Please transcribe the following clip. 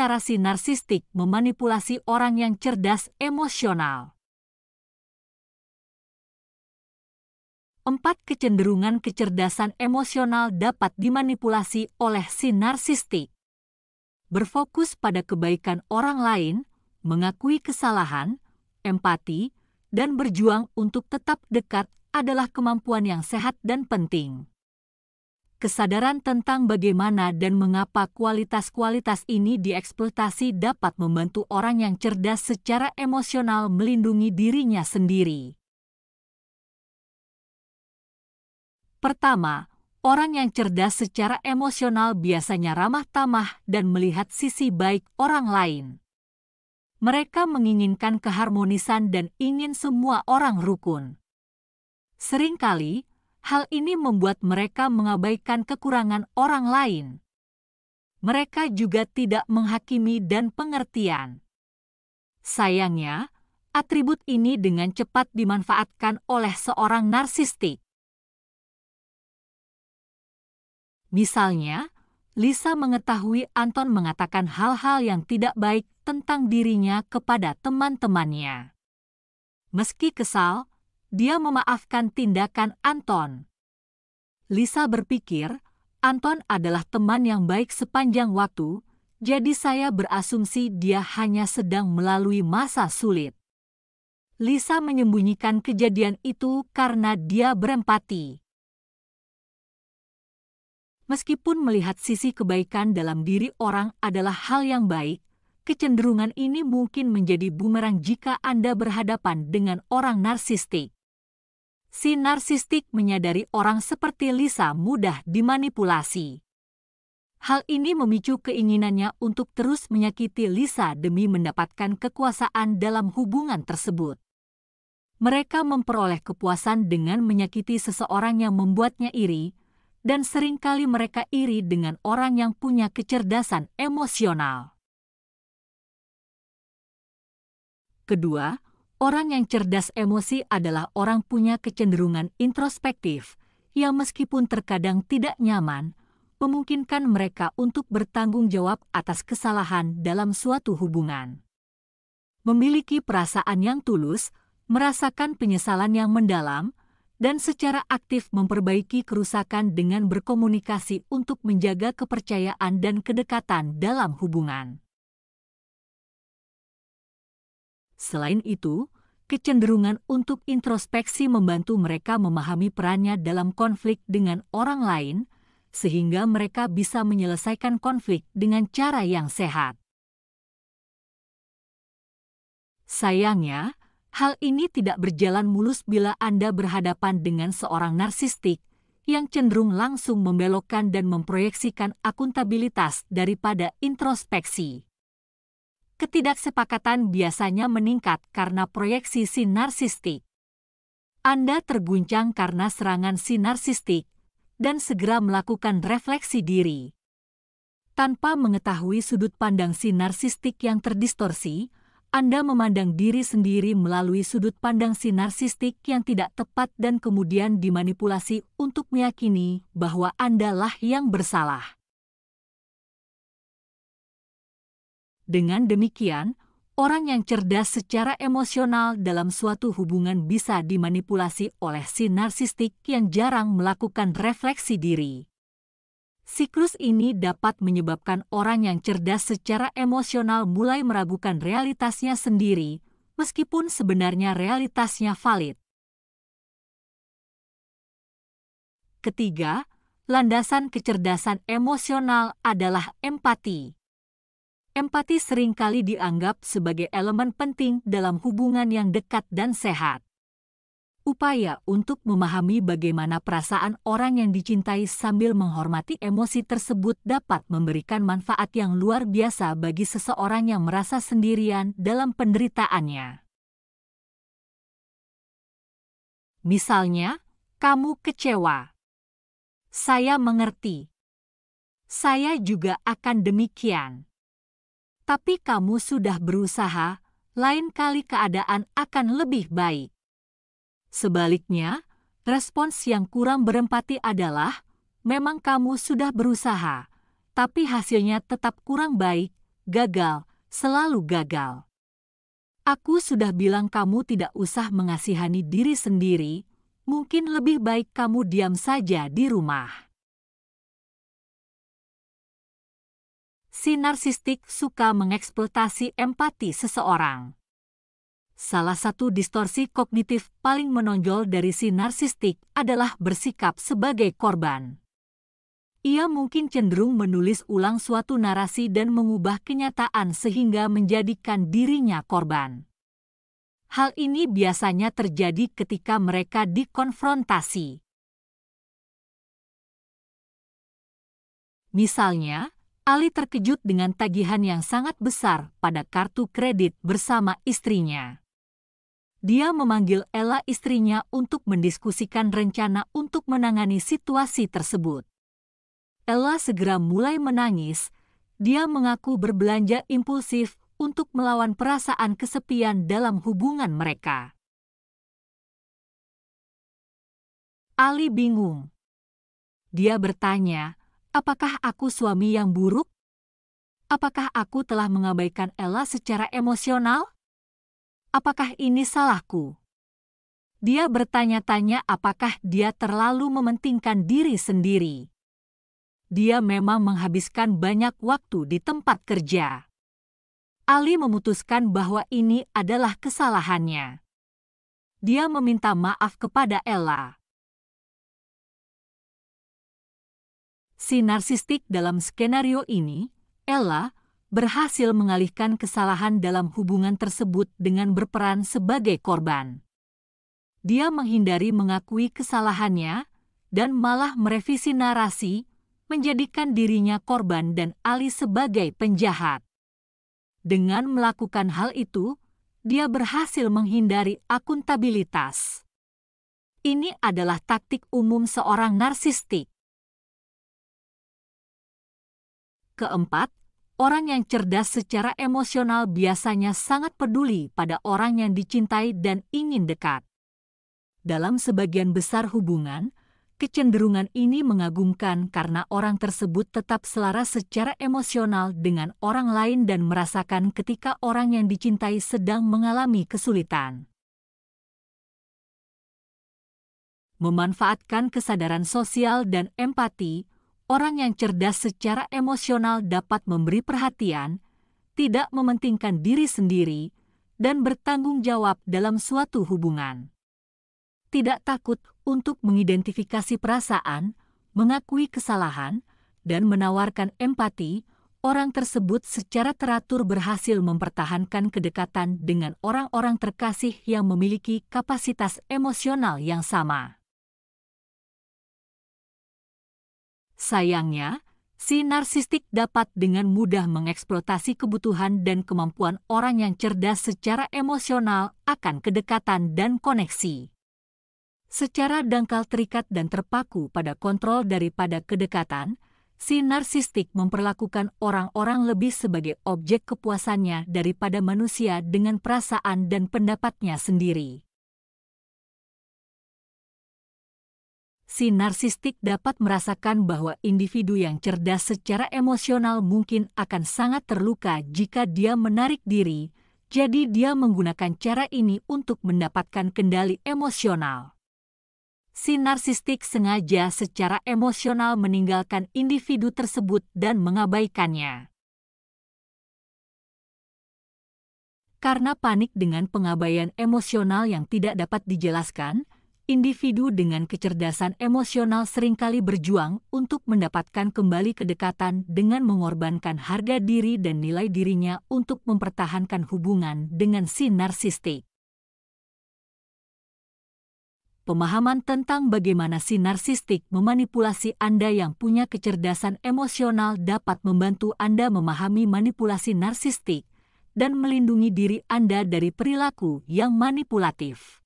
cara si narsistik memanipulasi orang yang cerdas emosional. 4 kecenderungan kecerdasan emosional dapat dimanipulasi oleh si narsistik. Berfokus pada kebaikan orang lain, mengakui kesalahan, empati, dan berjuang untuk tetap dekat adalah kemampuan yang sehat dan penting. Kesadaran tentang bagaimana dan mengapa kualitas-kualitas ini dieksploitasi dapat membantu orang yang cerdas secara emosional melindungi dirinya sendiri. Pertama, orang yang cerdas secara emosional biasanya ramah tamah dan melihat sisi baik orang lain. Mereka menginginkan keharmonisan dan ingin semua orang rukun. Seringkali, hal ini membuat mereka mengabaikan kekurangan orang lain. Mereka juga tidak menghakimi dan pengertian. Sayangnya, atribut ini dengan cepat dimanfaatkan oleh seorang narsistik. Misalnya, Lisa mengetahui Anton mengatakan hal-hal yang tidak baik tentang dirinya kepada teman-temannya. Meski kesal, dia memaafkan tindakan Anton. Lisa berpikir, Anton adalah teman yang baik sepanjang waktu, jadi saya berasumsi dia hanya sedang melalui masa sulit. Lisa menyembunyikan kejadian itu karena dia berempati. Meskipun melihat sisi kebaikan dalam diri orang adalah hal yang baik, kecenderungan ini mungkin menjadi bumerang jika Anda berhadapan dengan orang narsistik. Si narsistik menyadari orang seperti Lisa mudah dimanipulasi. Hal ini memicu keinginannya untuk terus menyakiti Lisa demi mendapatkan kekuasaan dalam hubungan tersebut. Mereka memperoleh kepuasan dengan menyakiti seseorang yang membuatnya iri, dan seringkali mereka iri dengan orang yang punya kecerdasan emosional. Kedua, orang yang cerdas emosi adalah orang punya kecenderungan introspektif, yang meskipun terkadang tidak nyaman, memungkinkan mereka untuk bertanggung jawab atas kesalahan dalam suatu hubungan. Memiliki perasaan yang tulus, merasakan penyesalan yang mendalam, dan secara aktif memperbaiki kerusakan dengan berkomunikasi untuk menjaga kepercayaan dan kedekatan dalam hubungan. Selain itu, kecenderungan untuk introspeksi membantu mereka memahami perannya dalam konflik dengan orang lain, sehingga mereka bisa menyelesaikan konflik dengan cara yang sehat. Sayangnya, hal ini tidak berjalan mulus bila Anda berhadapan dengan seorang narsistik yang cenderung langsung membelokkan dan memproyeksikan akuntabilitas daripada introspeksi. Ketidaksepakatan biasanya meningkat karena proyeksi si narsistik. Anda terguncang karena serangan si narsistik dan segera melakukan refleksi diri. Tanpa mengetahui sudut pandang si narsistik yang terdistorsi, Anda memandang diri sendiri melalui sudut pandang si narsistik yang tidak tepat dan kemudian dimanipulasi untuk meyakini bahwa Anda lah yang bersalah. Dengan demikian, orang yang cerdas secara emosional dalam suatu hubungan bisa dimanipulasi oleh si narsistik yang jarang melakukan refleksi diri. Siklus ini dapat menyebabkan orang yang cerdas secara emosional mulai meragukan realitasnya sendiri, meskipun sebenarnya realitasnya valid. Ketiga, landasan kecerdasan emosional adalah empati. Empati seringkali dianggap sebagai elemen penting dalam hubungan yang dekat dan sehat. Upaya untuk memahami bagaimana perasaan orang yang dicintai sambil menghormati emosi tersebut dapat memberikan manfaat yang luar biasa bagi seseorang yang merasa sendirian dalam penderitaannya. Misalnya, kamu kecewa. Saya mengerti. Saya juga akan demikian. Tapi kamu sudah berusaha, lain kali keadaan akan lebih baik. Sebaliknya, respons yang kurang berempati adalah, memang kamu sudah berusaha, tapi hasilnya tetap kurang baik, gagal, selalu gagal. Aku sudah bilang kamu tidak usah mengasihani diri sendiri, mungkin lebih baik kamu diam saja di rumah. Si narsistik suka mengeksploitasi empati seseorang. Salah satu distorsi kognitif paling menonjol dari si narsistik adalah bersikap sebagai korban. Ia mungkin cenderung menulis ulang suatu narasi dan mengubah kenyataan sehingga menjadikan dirinya korban. Hal ini biasanya terjadi ketika mereka dikonfrontasi. Misalnya, Ali terkejut dengan tagihan yang sangat besar pada kartu kredit bersama istrinya. Dia memanggil Ella istrinya untuk mendiskusikan rencana untuk menangani situasi tersebut. Ella segera mulai menangis. Dia mengaku berbelanja impulsif untuk melawan perasaan kesepian dalam hubungan mereka. Ali bingung. Dia bertanya, apakah aku suami yang buruk? Apakah aku telah mengabaikan Ella secara emosional? Apakah ini salahku? Dia bertanya-tanya apakah dia terlalu mementingkan diri sendiri. Dia memang menghabiskan banyak waktu di tempat kerja. Ali memutuskan bahwa ini adalah kesalahannya. Dia meminta maaf kepada Ella. Si narsistik dalam skenario ini, Ella, berhasil mengalihkan kesalahan dalam hubungan tersebut dengan berperan sebagai korban. Dia menghindari mengakui kesalahannya dan malah merevisi narasi, menjadikan dirinya korban dan Ali sebagai penjahat. Dengan melakukan hal itu, dia berhasil menghindari akuntabilitas. Ini adalah taktik umum seorang narsistik. Keempat, orang yang cerdas secara emosional biasanya sangat peduli pada orang yang dicintai dan ingin dekat. Dalam sebagian besar hubungan, kecenderungan ini mengagumkan karena orang tersebut tetap selaras secara emosional dengan orang lain dan merasakan ketika orang yang dicintai sedang mengalami kesulitan. Memanfaatkan kesadaran sosial dan empati, orang yang cerdas secara emosional dapat memberi perhatian, tidak mementingkan diri sendiri, dan bertanggung jawab dalam suatu hubungan. Tidak takut untuk mengidentifikasi perasaan, mengakui kesalahan, dan menawarkan empati, orang tersebut secara teratur berhasil mempertahankan kedekatan dengan orang-orang terkasih yang memiliki kapasitas emosional yang sama. Sayangnya, si narsistik dapat dengan mudah mengeksploitasi kebutuhan dan kemampuan orang yang cerdas secara emosional akan kedekatan dan koneksi. Secara dangkal terikat dan terpaku pada kontrol daripada kedekatan, si narsistik memperlakukan orang-orang lebih sebagai objek kepuasannya daripada manusia dengan perasaan dan pendapatnya sendiri. Si narsistik dapat merasakan bahwa individu yang cerdas secara emosional mungkin akan sangat terluka jika dia menarik diri, jadi dia menggunakan cara ini untuk mendapatkan kendali emosional. Si narsistik sengaja secara emosional meninggalkan individu tersebut dan mengabaikannya. Karena panik dengan pengabaian emosional yang tidak dapat dijelaskan, individu dengan kecerdasan emosional seringkali berjuang untuk mendapatkan kembali kedekatan dengan mengorbankan harga diri dan nilai dirinya untuk mempertahankan hubungan dengan si narsistik. Pemahaman tentang bagaimana si narsistik memanipulasi Anda yang punya kecerdasan emosional dapat membantu Anda memahami manipulasi narsistik dan melindungi diri Anda dari perilaku yang manipulatif.